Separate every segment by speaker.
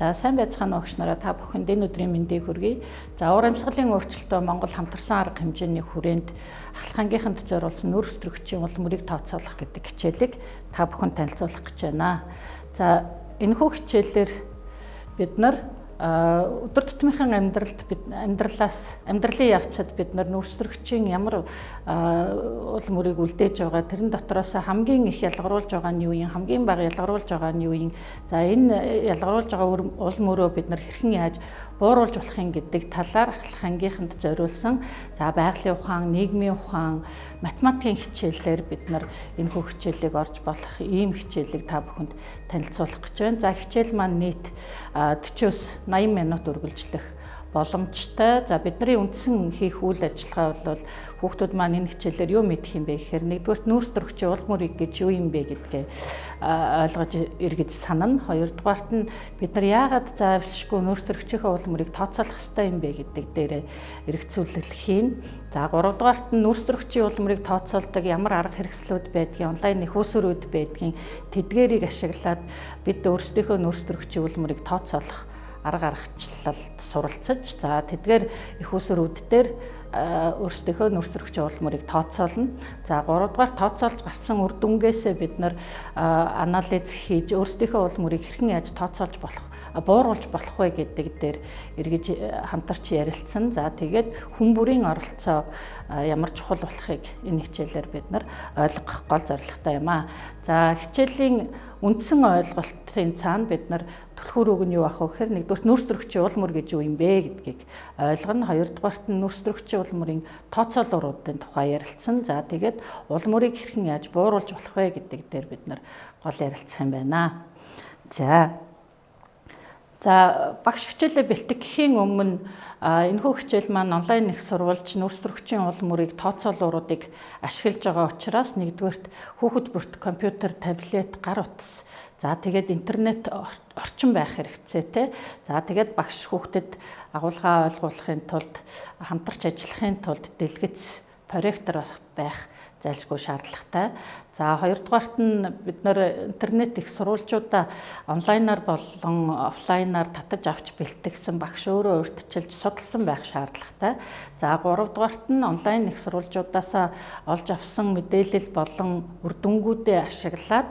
Speaker 1: За сайн байцгаана уу гэгчнараа та бүхэнд энэ өдрийн мэндийг хүргэе. За уур амьсгалын өөрчлөлтөө Монгол хамтарсан арга хэмжээний хүрээнд ахлахангийнханд зориулсан нүүр өсрөгчийн уул мөрийг тооцоолох гэдэг хичээлийг та бүхэнд танилцуулах гэж байна. За энэхүү хичээлээр бид нар өдөр тутмынхаа амьдралын явцад бид нар нүүр өсрөгчийн ямар уул мөрийг үлдээж байгаа, тэрэн дотроос хамгийн их ялгаруулж байгаа нь юу юм, хамгийн бага ялгаруулж байгаа нь юу юм. За энэ ялгаруулж байгаа уул мөрөө бид нар хэрхэн яаж бууруулж болохын гэдэг талаар ахлахангийнханд зориулсан байгалийн ухаан, нийгмийн ухаан, математикийн хичээлээр бид нар энэхүү хичээлийг орж болох ийм хичээлийг та бүхэнд танилцуулах гэж байна. За хичээл маань нийт 40-80 минут үргэлжлэх боломжтой. За бидний үндсэн хийх үйл ажиллагаа бол хүүхдүүд маань энэ хичээлээр юу мэдэх юм бэ гэхээр нэгдүгээр нүүр өсрөгчийн уул мөрийг гэж юу юм бэ гэдгээ ойлгож эргэж санана. Хоёрдугаарт нь бид нар яагаад заавалшгүй нүүр өсрөгчийнхээ уул мөрийг тооцоолох ёстой юм бэ гэдэг дээрээ эргцүүлэл хийн. За гуравдугаарт нь нүүр өсрөгчийн уул мөрийг тооцоолдог ямар арга хэрэгслүүд байдгийг, онлайн нөхөөсрүүд байдгийг тэдгээрийг ашиглаад бид өөрсдийнхөө нүүр өсрөгчийн уул мөрийг тооцоолох арга аргачлалд суралцаж, за тэдгээр их усрүүд дээр өөрсдийнхөө нүүр өсрөгчийн уул мөрийг тооцоолно. За 3 дугаар тооцоолж гарсан үр дүнгээсээ бид нар анализ хийж өөрсдийнхөө уул мөрийг хэрхэн яаж тооцоолж бууруулж болох вэ гэдэг дээр эргэж хамтарч ярилцсан. За тэгээд хүн бүрийн оролцоо ямар чухал болохыг энэ хичээлээр бид нар ойлгох гол зорилготой юм аа. За хичээлийн үндсэн ойлголтын цаана бид нар түлхүүр үг нь юу ах вэ гэхээр нэгдүгээр нүүр өсрөгчийн уул мөр гэж юу юм бэ гэдгийг ойлгоно. Хоёрдугаарт нь нүүр өсрөгчийн уул мөрийн тооцоолууруудын тухай ярилцсан. За тэгээд уул мөрийг хэрхэн яаж бууруулж болох вэ гэдэг дээр бид нар гол ярилцах юм байна. За багш хичээлээ бэлтгэхийн өмнө энэхүү хичээл маань онлайн их сурвалж нүүр өсрөгчийн уул мөрийг тооцоолууруудыг ашиглаж байгаа учраас нэгдүгээрт хүүхэд бүрт компьютер, таблет, гар утас, за тэгээд интернет орчин байх хэрэгцээтэй. За тэгээд багш хүүхдэд агуулгаа ойлгуулахын тулд, хамтарч ажиллахын тулд дэлгэц, проектор байх зайлшгүй шаардлагатай. За хоёрдугаарт нь бид нар интернет их сурвалжуудаа онлайнаар болон офлайнаар татаж авч бэлтгэсэн багш өөрөө урьдчилж судалсан байх шаардлагатай. За гуравдугаарт нь онлайн их сурвалжуудаасаа олж авсан мэдээлэл болон үр дүнгуудээ ашиглаад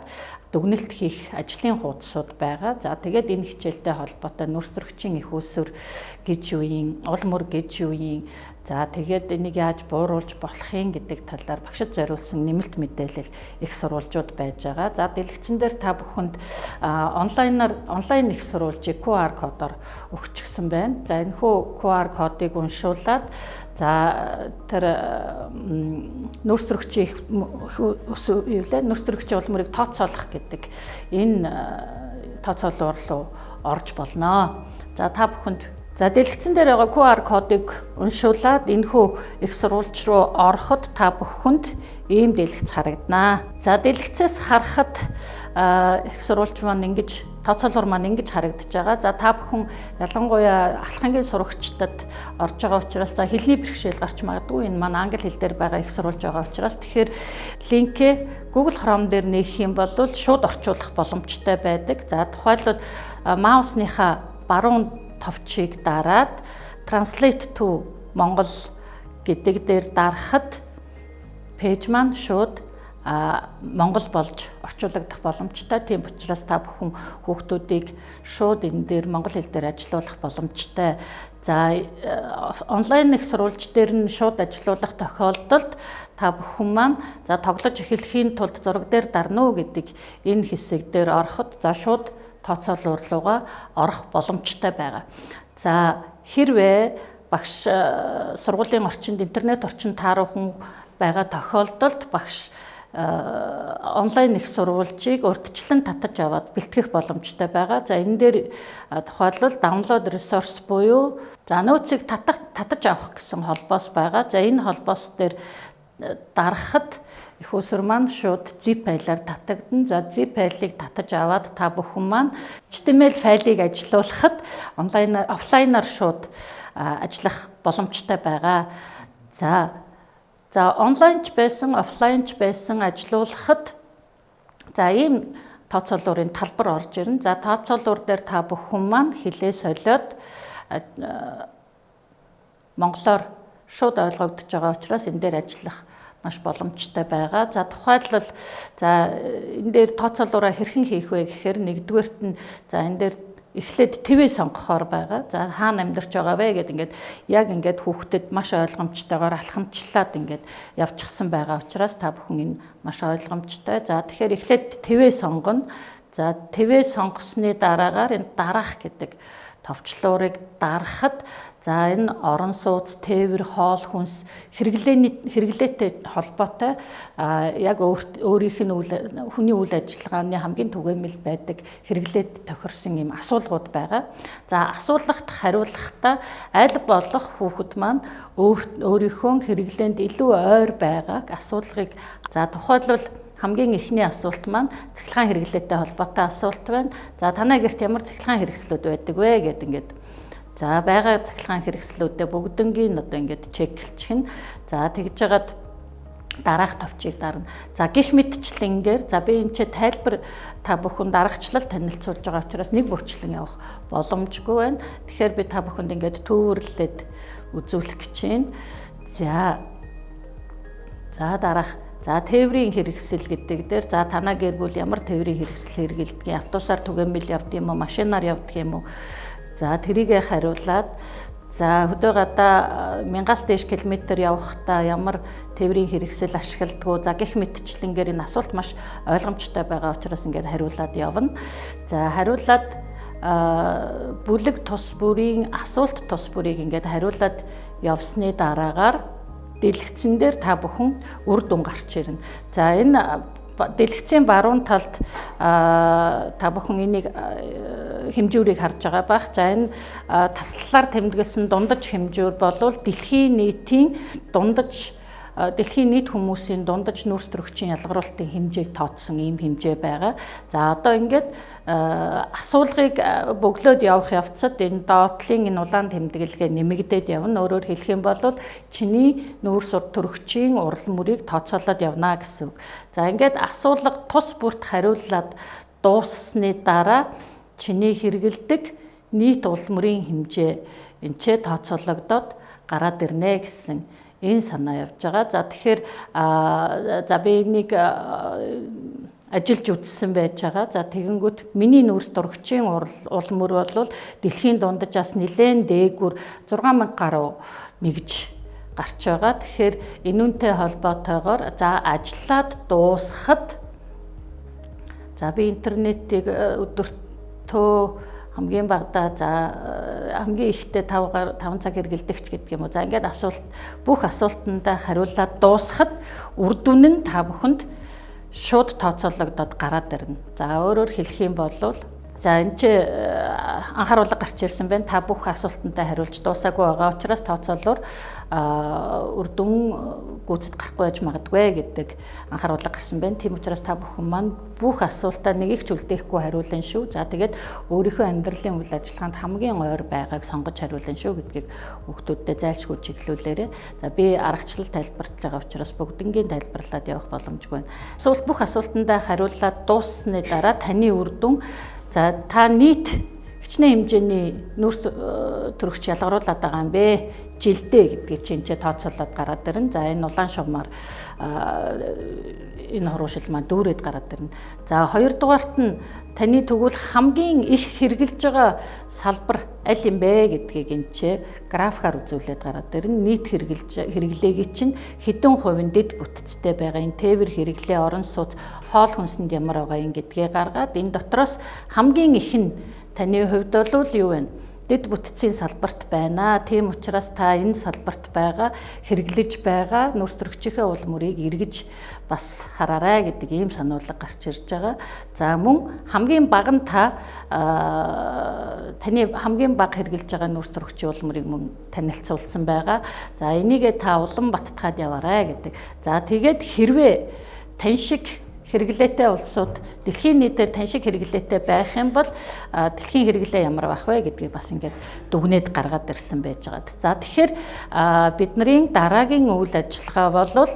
Speaker 1: дүгнэлт хийх ажлын хуудсууд байгаа. За тэгээд энэ хичээлтэй холбоотой нүүр өсрөгчийн их усүр гэж юу юм, уул мөр гэж юу юм. За тэгээд энийг яаж бууруулж болохын гэдэг талаар багшид зориулсан нэмэлт мэдээлэл их сурвалжууд байж байгаа. За дэлгэцэн дээр та бүхэнд онлайн их сурвалжийг QR кодоор өгчихсөн байна. За энэхүү QR кодыг уншуулад тэр нүүр өсрөгчийн уул мөрийг тооцоолох гэдэг энэ тооцоолуур руу орж болно. За та бүхэнд дэлгэцэн дээр байгаа QR кодыг уншуулад энэхүү их сурвалж руу ороход та бүхэнд ийм дэлгэц харагдана. За дэлгэцээс харахад их сурвалж маань тооцоолуур маань ингэж харагдаж байгаа. За та бүхэн ялангуяа ахлахангийн сурагчдад орж байгаа учраас хэлний бэрхшээл гарч магадгүй. Энэ маань англи хэл дээр байгаа их сурвалж байгаа учраас тэгэхээр линкээ Google Chrome дээр нээх юм бол шууд орчуулах боломжтой байдаг. За тухайлбал маусныхаа баруун товчийг дараад Translate to Монгол гэдэг дээр дарахад пэйж маань шууд Монгол болж орчуулагдах боломжтой. Тийм учраас та бүхэн хүүхдүүдийг шууд энэ дээр монгол хэл дээр ажилуулах боломжтой. За онлайн их сурвалж дээр нь шууд ажилуулах тохиолдолд та бүхэн маань тоглож эхлэхийн тулд зураг дээр дарна уу гэдэг энэ хэсэг дээр ороход шууд тооцоолуур руугаа орох боломжтой байгаа. За хэрвээ багш сургуулийн орчинд интернет орчинд тааруухан байгаа тохиолдолд багш онлайн их сурвалжийг урьдчилан татаж аваад бэлтгэх боломжтой байгаа. За энэ дээр тухайлбал download resource буюу нөөцийг татаж авах гэсэн холбоос байгаа. За энэ холбоос дээр дарахад их усүр маань шууд zip файлаар татагдана. За zip файлыг татаж аваад та бүхэн маань HTML файлыг ажилуулахад офлайнаар шууд ажиллах боломжтой байгаа. За онлайнч байсан, офлайнч байсан ажилуулахад ийм тооцоолуурын талбар орж ирнэ. За тооцоолуур дээр та бүхэн маань хэлээ солиод монголоор шууд ойлгогдож байгаа учраас энэ дээр ажиллах маш боломжтой байгаа. За тухайлбал энэ дээр тооцоолуураа хэрхэн хийх вэ гэхээр нэгдүгээрт нь энэ дээр эхлээд твээ сонгохоор байгаа. За хаана амьдарч байгаа вэ гэдэг ингээд хүүхдэд маш ойлгомжтойгоор алхамчлаад явчихсан байгаа учраас та бүхэн энэ маш ойлгомжтой. За тэгэхээр эхлээд твээ сонгоно. За твээ сонгосны дараагаар энэ дараах гэдэг товчлуурыг дарахад энэ орон сууц, тээвэр, хоол хүнс хэрэглээтэй холбоотой яг өөрийнх нь хүний үйл ажиллагааны хамгийн түгээмэл байдаг хэрэглээд тохирсон юм асуулгууд байгаа. За асуулгад хариулахдаа аль болох хүүхэд маань өөрийнхөө хэрэглээнд илүү ойр байгааг асуулгыг тухайлбал хамгийн эхний асуулт маань цахилгаан хэрэглээтэй холбоотой асуулт байна. За танай гэрт ямар цахилгаан хэрэгслүүд байдаг вэ гэдэг за байгаа цахилгаан хэрэгслүүдээ бүгднгийн чеклчихнэ. За тэгж жагаад дараах товчийг дарна. За гих мэдчлэнгээр би энэ тайлбар та бүхэн дараагчлал танилцуулж байгаа учраас нэг бүрчлэн явах боломжгүй байна. Тэгэхээр би та бүхэнд төвөрлөлөд үзүүлэх гэж байна. За дараах тээврийн хэрэгсэл гэдэг дээр танаа гэр бүл ямар тээврийн хэрэгсэл хэрэгэлдэг, автобусаар түгээмэл явдаг юм уу, машинаар явдаг юм уу? Тэрийгэ хариулаад хөдөө гадаа 1000-аас дээш километр явахдаа ямар тээврийн хэрэгсэл ашигладаг. Гэх мэтчлэнгээр энэ асуулт маш ойлгомжтой байгаа учраас хариулаад явна. Хариулаад бүлэг тус бүрийн асуулт тус бүрийг хариулаад явсны дараагаар дэлгэцэн дээр та бүхэн үр дүн гарч ирнэ. Энэ дэлгэцийн баруун талд та бүхэн энийг хэмжүүрийг харж байгаа бах. Энэ таслалаар тэмдэглэсэн дундаж хэмжүүр болвол дэлхийн нийт хүмүүсийн дундаж нүүрс төрөгчийн ялгаруулалтын хэмжээг тооцсон ийм хэмжээ байгаа. Одоо асуулгыг бөглөөд явах явцад энэ доотлын улаан тэмдэглэгээ нэмэгдээд явна. Өөрөөр хэлэх юм бол чиний нүүрс төрөгчийн урал мөрийг тооцоолоод явна гэсэн үг. Асуулга тус бүрт хариуллаад дууссаны дараа чиний хэрэгэлдэг нийт урал мөрийн хэмжээ тооцоологдоод гараад ирнэ гэсэн энэ санаа явж байгаа. Тэгэхээр би энийг ажиллаж үзсэн байж байгаа. Тэгэнгүүт миний нүүрс дургчийн урал мөр бол дэлхийн дунджаас нэлээд дээгүүр 6000 гаруй нэгж гарч байгаа. Тэгэхээр энүүнтэй холбоотойгоор ажиллаад дуусахад би интернетийг өдөртөө хамгийн багадаа хамгийн ихдээ 5 цаг хэрэгэлдэгч гэдэг юм уу. Бүх асуултандаа хариулаад дуусахад үр дүн нь та бүхэнд шууд тооцоологдоод гараад ирнэ. Өөрөөр хэлэх юм бол энэ анхааруулга гарч ирсэн байна. Та бүх асуултандаа хариулж дуусаагүй байгаа учраас тооцоолоор үр дүн гүйцэд гарахгүй байж магадгүй гэдэг анхааруулга гарсан байна. Тийм учраас та бүхэн маань бүх асуултаа нэг их ч үлдээхгүй хариулна шүү. Тэгээд өөрийнхөө амьдралын үйл ажиллагаанд хамгийн ойр байгааг сонгож хариулна шүү гэдгийг хүүхдүүдэд зайлшгүй чиглүүлээрэй. Би аргачлал тайлбарлаж байгаа учраас бүгднгийн тайлбарлаад явах боломжгүй байна. Бүх асуултандаа хариулаад дууссаны дараа таны үр дүн та нийт хичнээн хэмжээний нүүрс төрөгч ялгаруулад байгаа юм бэ? Жилдээ гэдгийг тооцоолоод гараад ирнэ. Энэ улаан шугамаар энэ хуруушил маань дүүрээд гараад ирнэ. Хоёрдугаарт нь таны тэгвэл хамгийн их хэрэгжилж байгаа салбар аль юм бэ гэдгийг графикаар үзүүлээд гараад ирнэ. Нийт хэрэглээгийн чинь хэдэн хувийн дэд бүтцтэй байгаа энэ тээвэр хэрэглээ, орон сууц, хоол хүнсэнд ямар байгаа юм гэдгийг гаргаад энэ дотроос хамгийн их нь таны хувьд бол юу вэ? Дэд бүтцийн салбарт байна. Тийм учраас та энэ салбарт байгаа хэрэглэж байгаа нүүрс төрөгчийнхээ уул мөрийг эргэж бас хараарай гэдэг ийм сануулга гарч ирж байгаа. Мөн хамгийн бага нь таны хамгийн бага хэрэглэж байгаа нүүрс төрөгчийн уул мөрийг мөн танилцуулсан байгаа. Энийгээ та улам баттгаад яваарай гэдэг. Тэгээд хэрвээ тань шиг хэрэглээтэй улсууд дэлхийн нийтээр тань шиг хэрэглээтэй байх юм бол дэлхийн хэрэглээ ямар байх вэ гэдгийг бас дүгнээд гаргаад ирсэн байж байгаа. Тэгэхээр бидний дараагийн үйл ажиллагаа бол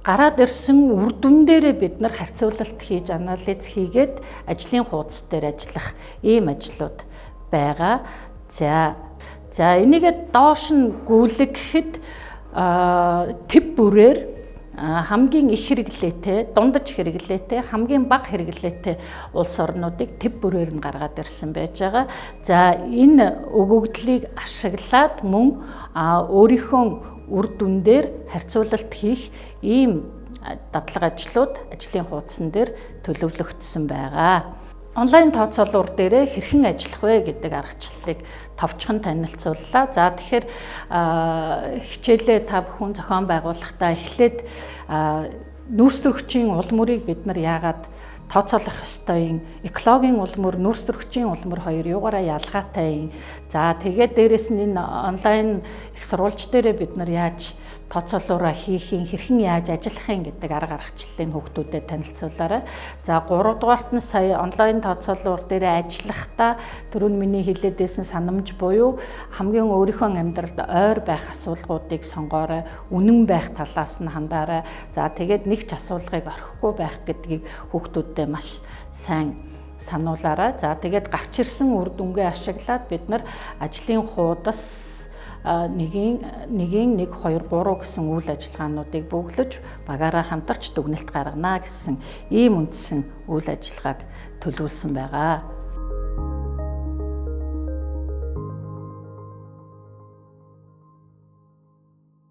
Speaker 1: гараад ирсэн үр дүн дээрээ бид нар харьцуулалт хийж анализ хийгээд ажлын хуудас дээр ажиллах ийм ажлууд байгаа. За энийгээ доош нь гүйлгэхэд төв бүрээр хамгийн их хэрэглээтэй, дундаж хэрэглээтэй, хамгийн бага хэрэглээтэй улс орнуудыг төв бүрээр нь гаргаад ирсэн байж байгаа. За энэ өгөгдлийг ашиглаад мөн өөрийнхөө үр дүндээр харьцуулалт хийх ийм дадлага ажлууд ажлын хуудсан дээр төлөвлөгдсөн байгаа. Онлайн тооцоолуур дээрээ хэрхэн ажиллах вэ гэдэг аргачлалыг товчхон танилцууллаа. За тэгэхээр хичээлээ та бүхэн зохион байгуулахдаа эхлээд нүүрс төрөгчийн улмөрийг бид нар яагаад тооцоолох ёстой юм? Экологийн улмөр, нүүрс төрөгчийн улмөр хоёр юугаараа ялгаатай юм? За тэгээд дээрэс нь энэ онлайн их сурвалж дээрээ бид нар яаж тооцоолоороо хийх юм, хэрхэн яаж ажиллах юм гэдэг арга аргачлалыг хүүхдүүдэд танилцуулаарай. За 3 дугаарт нь сая онлайн тооцоолуур дээр ажиллахдаа түрүүн миний хэлээдсэн санамж буюу хамгийн өөрийнхөө амьдралд ойр байх асуулгуудыг сонгоорой, үнэн байх талаас нь хандаарай. За тэгээд нэг ч асуулгыг орхихгүй байх гэдгийг хүүхдүүдэд маш сайн сануулаарай. За тэгээд гарч ирсэн үр дүнгээ ашиглаад бид нар ажлын хуудас 1, 2, 3 гэсэн үйл ажиллагаануудыг бөглөж багаараа хамтарч дүгнэлт гаргана гэсэн ийм үндсэн үйл ажиллагааг төлөвлөсөн байгаа.